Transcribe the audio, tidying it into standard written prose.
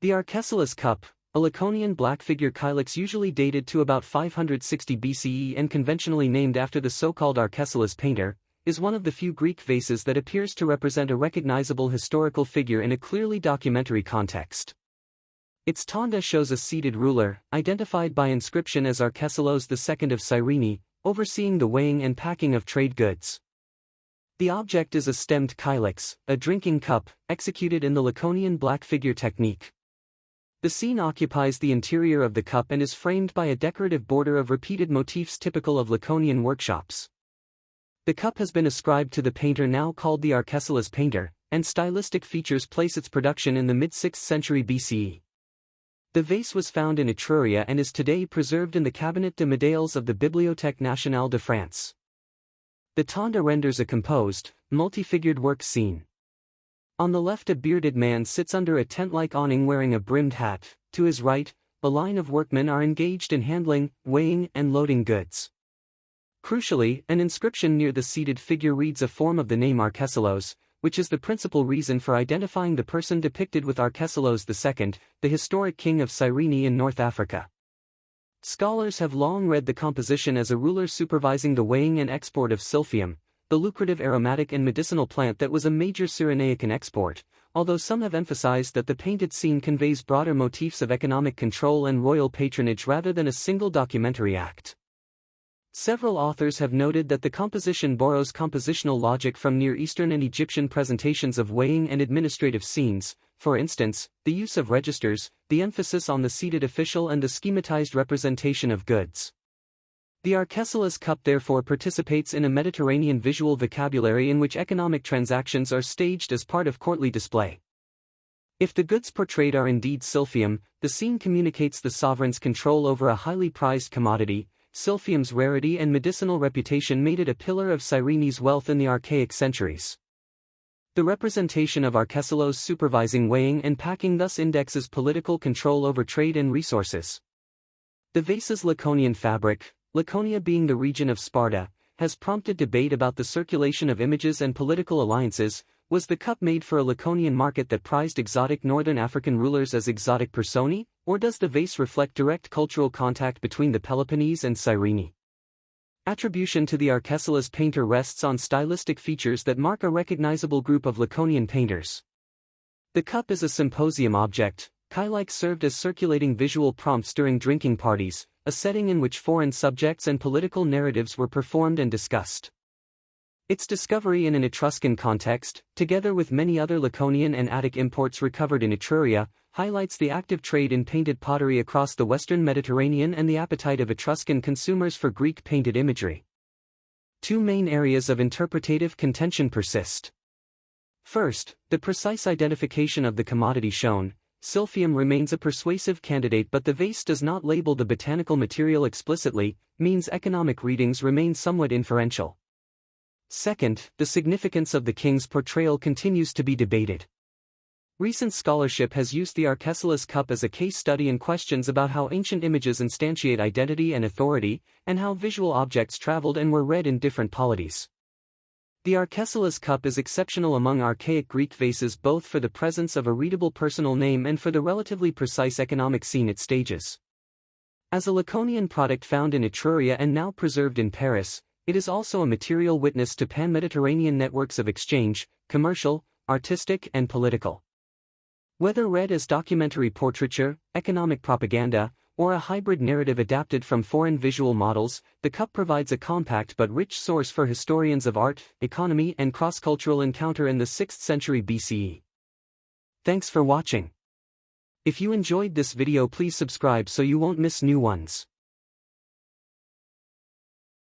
The Arkesilas cup, a Laconian black figure kylix usually dated to about 560 BCE and conventionally named after the so-called Arkesilas painter, is one of the few Greek vases that appears to represent a recognizable historical figure in a clearly documentary context. Its tonda shows a seated ruler, identified by inscription as Arkesilas II of Cyrene, overseeing the weighing and packing of trade goods. The object is a stemmed kylix, a drinking cup, executed in the Laconian black figure technique. The scene occupies the interior of the cup and is framed by a decorative border of repeated motifs typical of Laconian workshops. The cup has been ascribed to the painter now called the Arkesilas painter, and stylistic features place its production in the mid-6th century BCE. The vase was found in Etruria and is today preserved in the Cabinet de Médailles of the Bibliothèque Nationale de France. The tonda renders a composed, multi-figured work scene. On the left, a bearded man sits under a tent-like awning wearing a brimmed hat. To his right, a line of workmen are engaged in handling, weighing, and loading goods. Crucially, an inscription near the seated figure reads a form of the name Arkesilas, which is the principal reason for identifying the person depicted with Arkesilas II, the historic king of Cyrene in North Africa. Scholars have long read the composition as a ruler supervising the weighing and export of silphium, the lucrative aromatic and medicinal plant that was a major Cyrenaican export, although some have emphasized that the painted scene conveys broader motifs of economic control and royal patronage rather than a single documentary act. Several authors have noted that the composition borrows compositional logic from Near Eastern and Egyptian presentations of weighing and administrative scenes, for instance, the use of registers, the emphasis on the seated official and the schematized representation of goods. The Arkesilas cup therefore participates in a Mediterranean visual vocabulary in which economic transactions are staged as part of courtly display. If the goods portrayed are indeed silphium, the scene communicates the sovereign's control over a highly prized commodity. Silphium's rarity and medicinal reputation made it a pillar of Cyrene's wealth in the archaic centuries. The representation of Arkesilas supervising weighing and packing thus indexes political control over trade and resources. The vase's Laconian fabric, Laconia being the region of Sparta, has prompted debate about the circulation of images and political alliances. Was the cup made for a Laconian market that prized exotic northern African rulers as exotic personae, or does the vase reflect direct cultural contact between the Peloponnese and Cyrene? Attribution to the Arkesilas painter rests on stylistic features that mark a recognizable group of Laconian painters. The cup is a symposium object. Kylix served as circulating visual prompts during drinking parties, a setting in which foreign subjects and political narratives were performed and discussed. Its discovery in an Etruscan context, together with many other Laconian and Attic imports recovered in Etruria, highlights the active trade in painted pottery across the western Mediterranean and the appetite of Etruscan consumers for Greek painted imagery. Two main areas of interpretative contention persist. First, the precise identification of the commodity shown. Silphium remains a persuasive candidate, but the vase does not label the botanical material explicitly, means economic readings remain somewhat inferential. Second, the significance of the king's portrayal continues to be debated. Recent scholarship has used the Arkesilas cup as a case study in questions about how ancient images instantiate identity and authority, and how visual objects traveled and were read in different polities. The Arkesilas cup is exceptional among archaic Greek vases both for the presence of a readable personal name and for the relatively precise economic scene it stages. As a Laconian product found in Etruria and now preserved in Paris, it is also a material witness to pan-Mediterranean networks of exchange, commercial, artistic, and political. Whether read as documentary portraiture, economic propaganda, or a hybrid narrative adapted from foreign visual models, the cup provides a compact but rich source for historians of art, economy, and cross-cultural encounter in the 6th century BCE. Thanks for watching. If you enjoyed this video, please subscribe so you won't miss new ones.